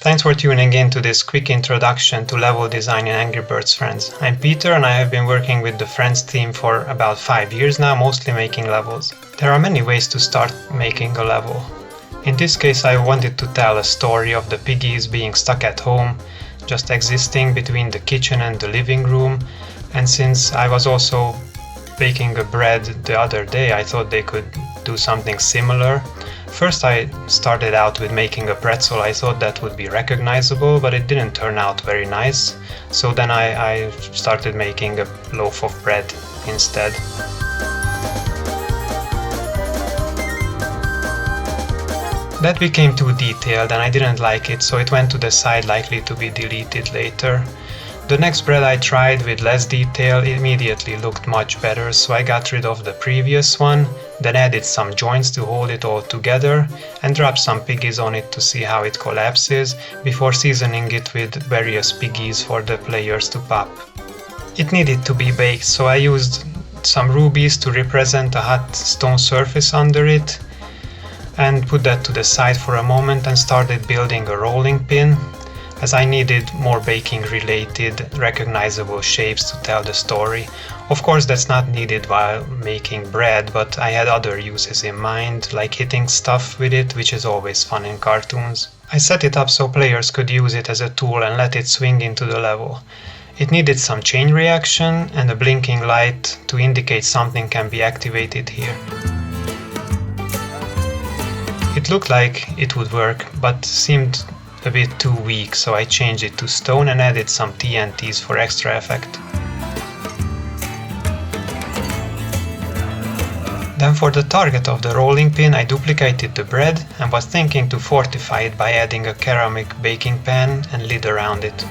Thanks for tuning in to this quick introduction to level design in Angry Birds Friends. I'm Peter and I have been working with the Friends theme for about 5 years now, mostly making levels. There are many ways to start making a level. In this case I wanted to tell a story of the piggies being stuck at home, just existing between the kitchen and the living room, and since I was also baking a bread the other day, I thought they could do something similar. First I started out with making a pretzel. I thought that would be recognizable, but it didn't turn out very nice. So then I started making a loaf of bread instead. That became too detailed and I didn't like it, so it went to the side, likely to be deleted later. The next bread I tried with less detail immediately looked much better, so I got rid of the previous one, then added some joints to hold it all together and dropped some piggies on it to see how it collapses, before seasoning it with various piggies for the players to pop. It needed to be baked, so I used some rubies to represent a hot stone surface under it and put that to the side for a moment and started building a rolling pin, as I needed more baking related recognizable shapes to tell the story. Of course that's not needed while making bread, but I had other uses in mind, like hitting stuff with it, which is always fun in cartoons. I set it up so players could use it as a tool and let it swing into the level. It needed some chain reaction and a blinking light to indicate something can be activated here. It looked like it would work, but seemed a bit too weak, so I changed it to stone and added some TNTs for extra effect. Then for the target of the rolling pin I duplicated the bread and was thinking to fortify it by adding a ceramic baking pan and lid around it.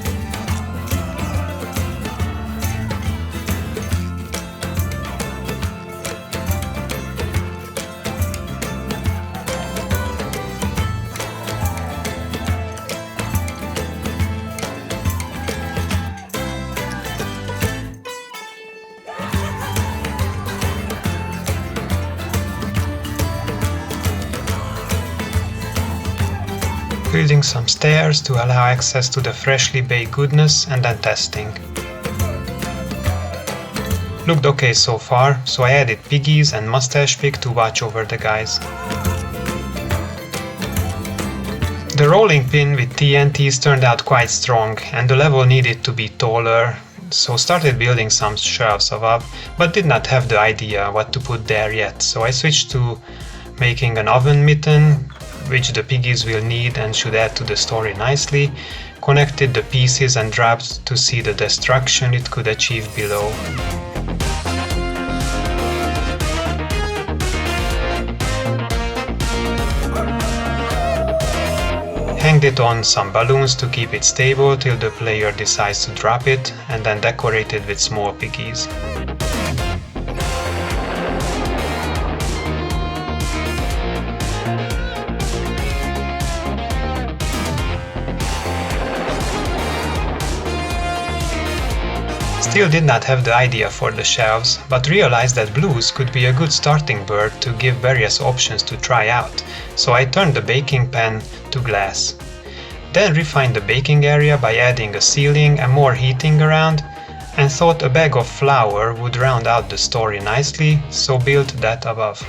Building some stairs to allow access to the freshly baked goodness and then testing. Looked okay so far, so I added piggies and mustache pig to watch over the guys. The rolling pin with TNTs turned out quite strong and the level needed to be taller, so started building some shelves above, but did not have the idea what to put there yet, so I switched to making an oven mitten, which the piggies will need and should add to the story nicely, connected the pieces and dropped to see the destruction it could achieve below. Hanged it on some balloons to keep it stable till the player decides to drop it, and then decorated with small piggies. Still did not have the idea for the shelves, but realized that blues could be a good starting bird to give various options to try out, so I turned the baking pan to glass. Then refined the baking area by adding a ceiling and more heating around, and thought a bag of flour would round out the story nicely, so built that above.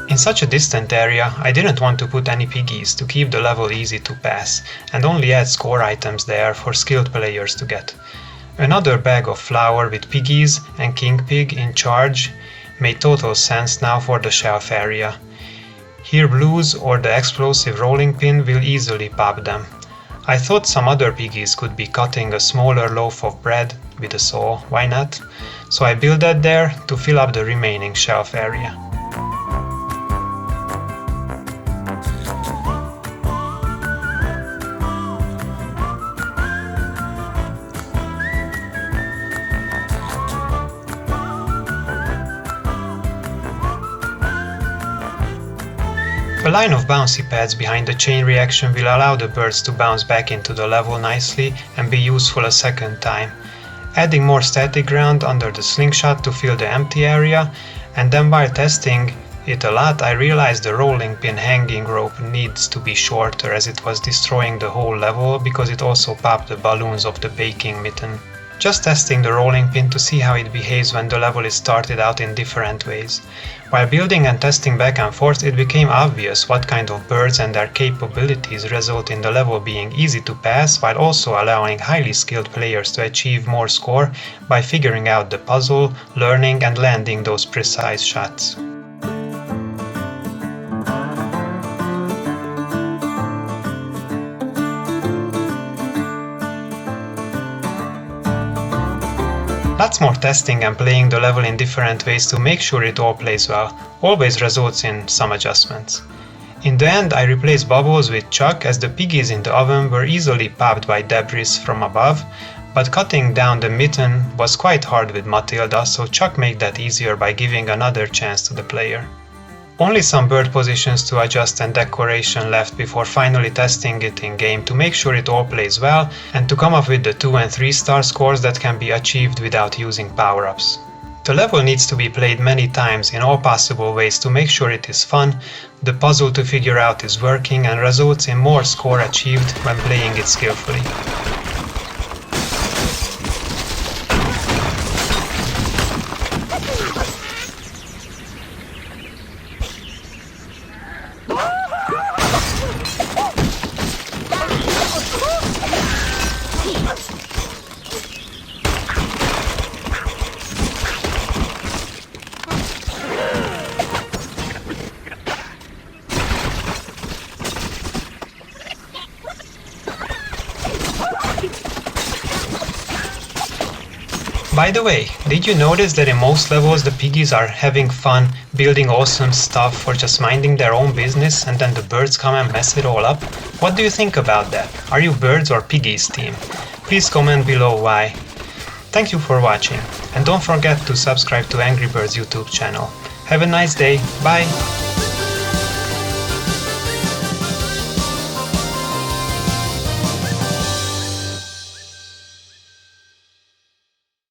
In such a distant area, I didn't want to put any piggies to keep the level easy to pass, and only add score items there for skilled players to get. Another bag of flour with piggies and King Pig in charge made total sense now for the shelf area. Here blues or the explosive rolling pin will easily pop them. I thought some other piggies could be cutting a smaller loaf of bread with a saw, why not? So I built that there to fill up the remaining shelf area. line of bouncy pads behind the chain reaction will allow the birds to bounce back into the level nicely and be useful a second time. Adding more static ground under the slingshot to fill the empty area, and then while testing it a lot, I realized the rolling pin hanging rope needs to be shorter, as it was destroying the whole level because it also popped the balloons of the baking mitten. Just testing the rolling pin to see how it behaves when the level is started out in different ways. While building and testing back and forth, it became obvious what kind of birds and their capabilities result in the level being easy to pass, while also allowing highly skilled players to achieve more score by figuring out the puzzle, learning and landing those precise shots. Lots more testing and playing the level in different ways to make sure it all plays well always results in some adjustments. In the end, I replaced bubbles with chuck, as the piggies in the oven were easily popped by debris from above, but cutting down the mitten was quite hard with Matilda, so chuck made that easier by giving another chance to the player. Only some bird positions to adjust and decoration left before finally testing it in game to make sure it all plays well and to come up with the 2 and 3 star scores that can be achieved without using power-ups. The level needs to be played many times in all possible ways to make sure it is fun, the puzzle to figure out is working and results in more score achieved when playing it skillfully. By the way, did you notice that in most levels the piggies are having fun building awesome stuff or just minding their own business, and then the birds come and mess it all up? What do you think about that? Are you birds or piggies team? Please comment below why. Thank you for watching, and don't forget to subscribe to Angry Birds YouTube channel. Have a nice day, bye!